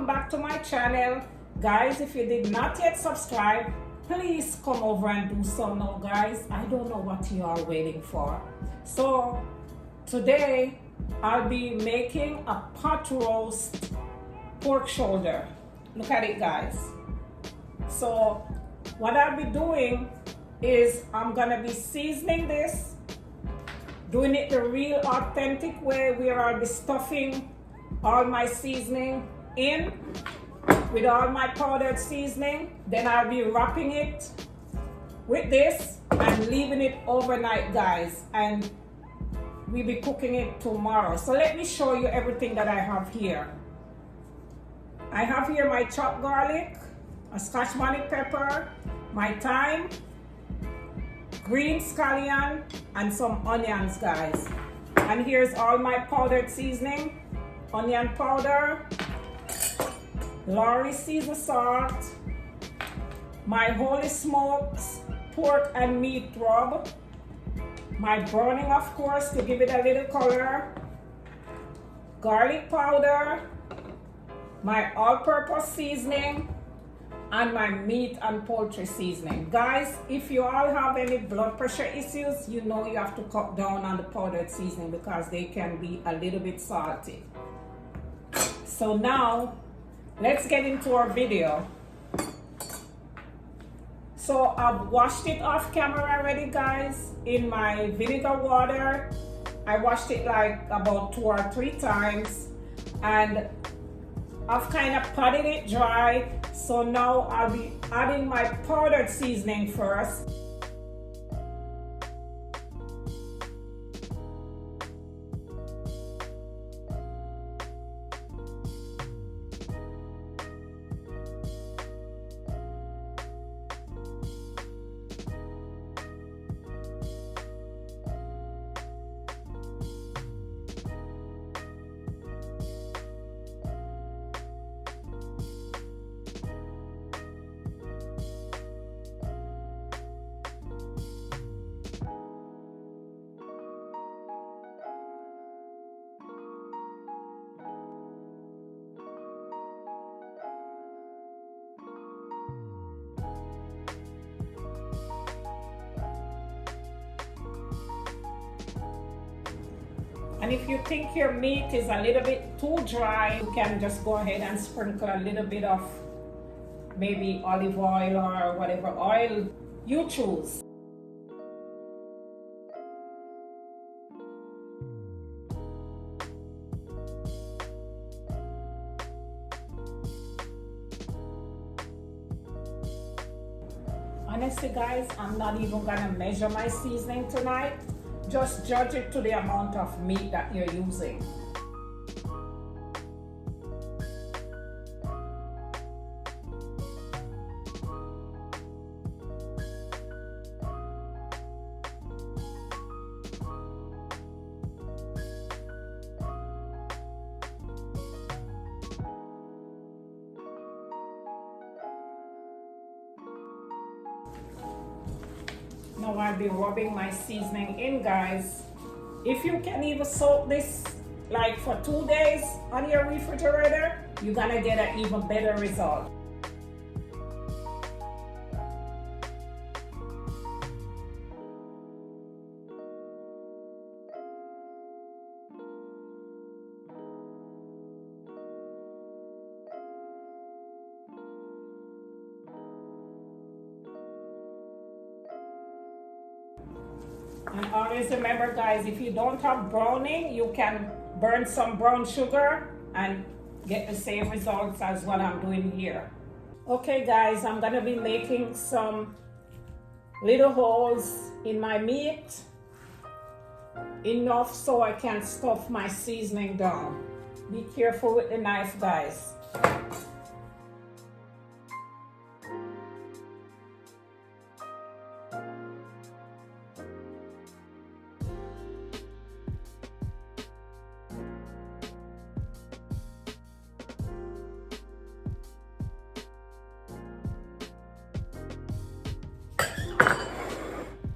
back to my channel. Guys, if you did not yet subscribe, please come over and do so now, guys. I don't know what you are waiting for. So today I'll be making a pot roast pork shoulder. Look at it, guys. So what I'll be doing is I'm gonna be seasoning this, doing it the real authentic way, where I'll be stuffing all my seasoning in with all my powdered seasoning. Then I'll be wrapping it with this and leaving it overnight, guys, and we'll be cooking it tomorrow. So let me show you everything that I have here. I have here my chopped garlic, a scotch bonnet pepper, my thyme, green scallion, and some onions, guys. And here's all my powdered seasoning: onion powder, Lawry seasoned salt, my Holy Smokes pork and meat rub, my browning, of course, to give it a little color, garlic powder, my all-purpose seasoning, and my meat and poultry seasoning. Guys, if you all have any blood pressure issues, you know you have to cut down on the powdered seasoning because they can be a little bit salty. So now let's get into our video. So I've washed it off camera already, guys, in my vinegar water. I washed it like about 2 or 3 times, and I've kind of patted it dry. So now I'll be adding my powdered seasoning first. And if you think your meat is a little bit too dry, you can just go ahead and sprinkle a little bit of maybe olive oil or whatever oil you choose. Honestly, guys, I'm not even gonna measure my seasoning tonight. Just judge it to the amount of meat that you're using. Now I'll be rubbing my seasoning in, guys. If you can even soak this like for 2 days on your refrigerator, you're gonna get an even better result. And always remember, guys, if you don't have browning, you can burn some brown sugar and get the same results as what I'm doing here. Okay, guys, I'm gonna be making some little holes in my meat, enough so I can stuff my seasoning down. Be careful with the knife, guys.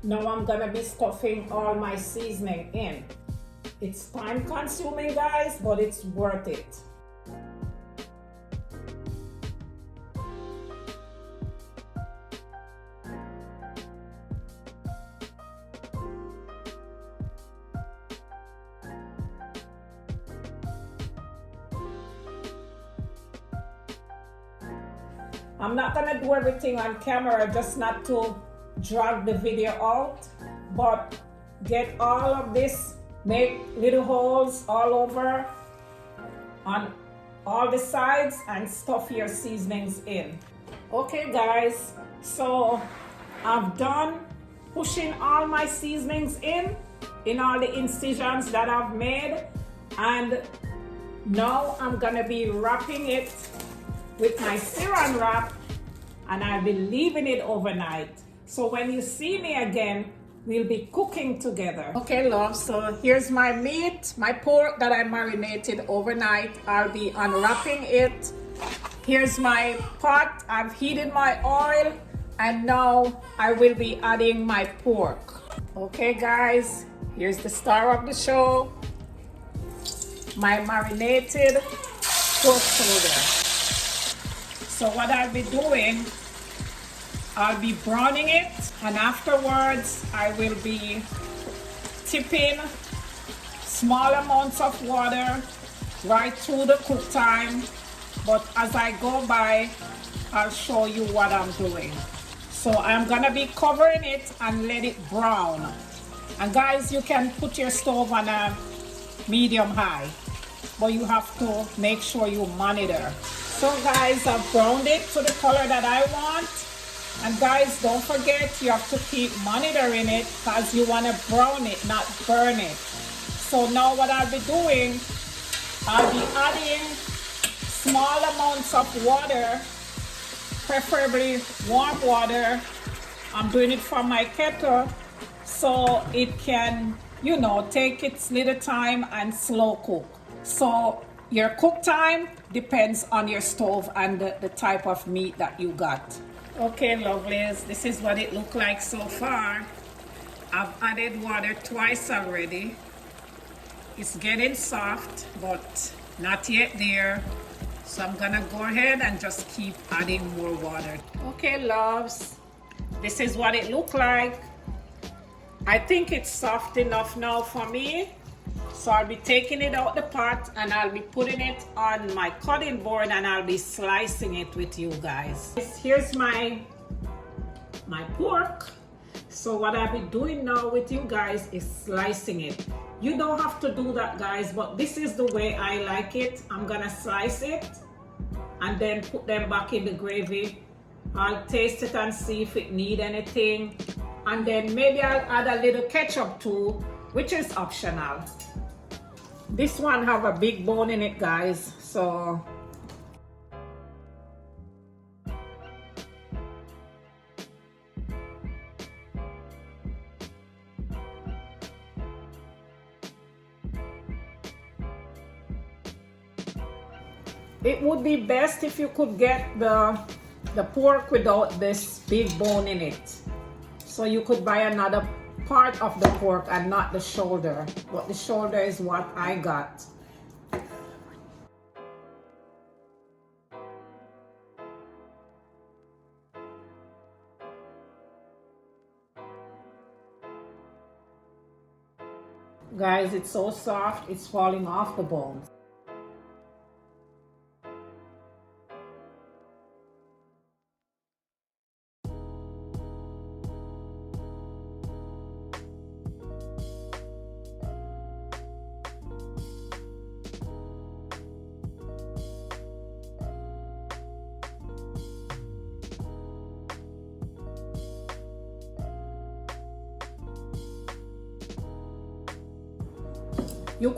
Now I'm gonna be stuffing all my seasoning in. It's time consuming, guys, but it's worth it. I'm not gonna do everything on camera, just not to drag the video out, but get all of this, make little holes all over on all the sides and stuff your seasonings in. Okay guys, so I've done pushing all my seasonings in all the incisions that I've made, and now I'm gonna be wrapping it with my Saran wrap, and I'll be leaving it overnight. So when you see me again, we'll be cooking together. Okay love, so here's my meat, my pork that I marinated overnight. I'll be unwrapping it. Here's my pot, I've heated my oil, and now I will be adding my pork. Okay guys, here's the star of the show, my marinated pork shoulder. So what I'll be doing, I'll be browning it, and afterwards I will be tipping small amounts of water right through the cook time. But as I go by, I'll show you what I'm doing. So I'm gonna be covering it and let it brown. And guys, you can put your stove on a medium high, but you have to make sure you monitor. So guys, I've browned it to the color that I want. And guys, don't forget, you have to keep monitoring it because you want to brown it, not burn it. So now what I'll be doing, I'll be adding small amounts of water, preferably warm water. I'm doing it from my kettle so it can, you know, take its little time and slow cook. So your cook time depends on your stove and the type of meat that you got. Okay lovelies, this is what it looked like so far. I've added water twice already. It's getting soft, but not yet there. So I'm gonna go ahead and just keep adding more water. Okay loves, this is what it looked like. I think it's soft enough now for me. So I'll be taking it out the pot and I'll be putting it on my cutting board and I'll be slicing it with you guys. Here's my pork. So what I'll be doing now with you guys is slicing it. You don't have to do that guys, but this is the way I like it. I'm gonna slice it and then put them back in the gravy. I'll taste it and see if it need anything. And then maybe I'll add a little ketchup too, which is optional. This one have a big bone in it guys, so it would be best if you could get the pork without this big bone in it. So you could buy another part of the pork and not the shoulder, but the shoulder is what I got. Guys, it's so soft, it's falling off the bones. You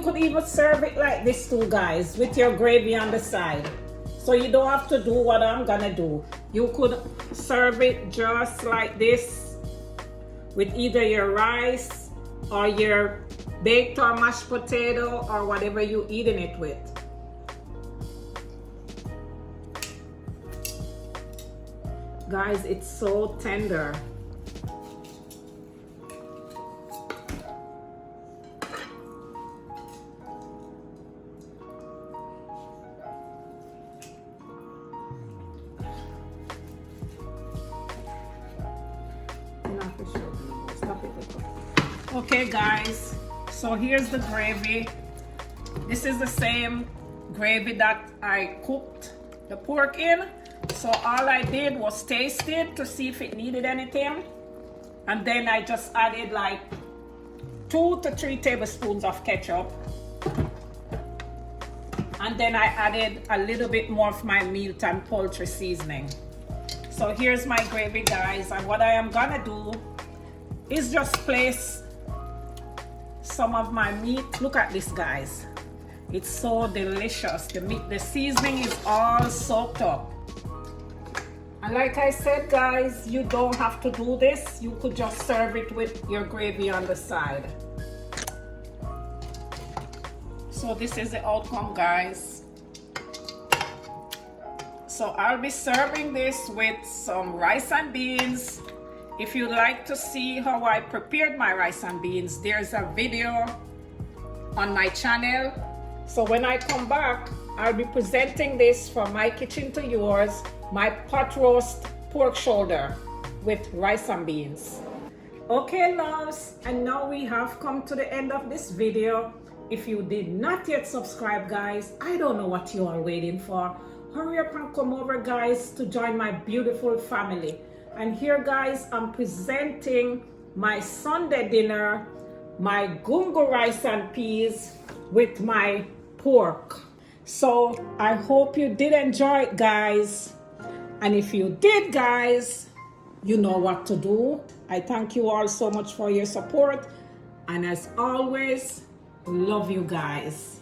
could even serve it like this too guys, with your gravy on the side. So you don't have to do what I'm gonna do. You could serve it just like this with either your rice or your baked or mashed potato or whatever you're eating it with. Guys, it's so tender. Okay guys, so here's the gravy. This is the same gravy that I cooked the pork in. So all I did was taste it to see if it needed anything. And then I just added like 2 to 3 tablespoons of ketchup. And then I added a little bit more of my Mealtime poultry seasoning. So here's my gravy, guys. And what I am gonna do is just place some of my meat. Look at this, guys. It's so delicious. The meat, the seasoning is all soaked up. And like I said, guys, you don't have to do this. You could just serve it with your gravy on the side. So this is the outcome, guys. So I'll be serving this with some rice and beans. If you'd like to see how I prepared my rice and beans, there's a video on my channel. So when I come back, I'll be presenting this from my kitchen to yours, my pot roast pork shoulder with rice and beans. Okay, loves, and now we have come to the end of this video. If you did not yet subscribe, guys, I don't know what you are waiting for. Hurry up and come over, guys, to join my beautiful family. And here, guys, I'm presenting my Sunday dinner, my gungo rice and peas with my pork. So I hope you did enjoy it, guys. And if you did, guys, you know what to do. I thank you all so much for your support. And as always, love you guys.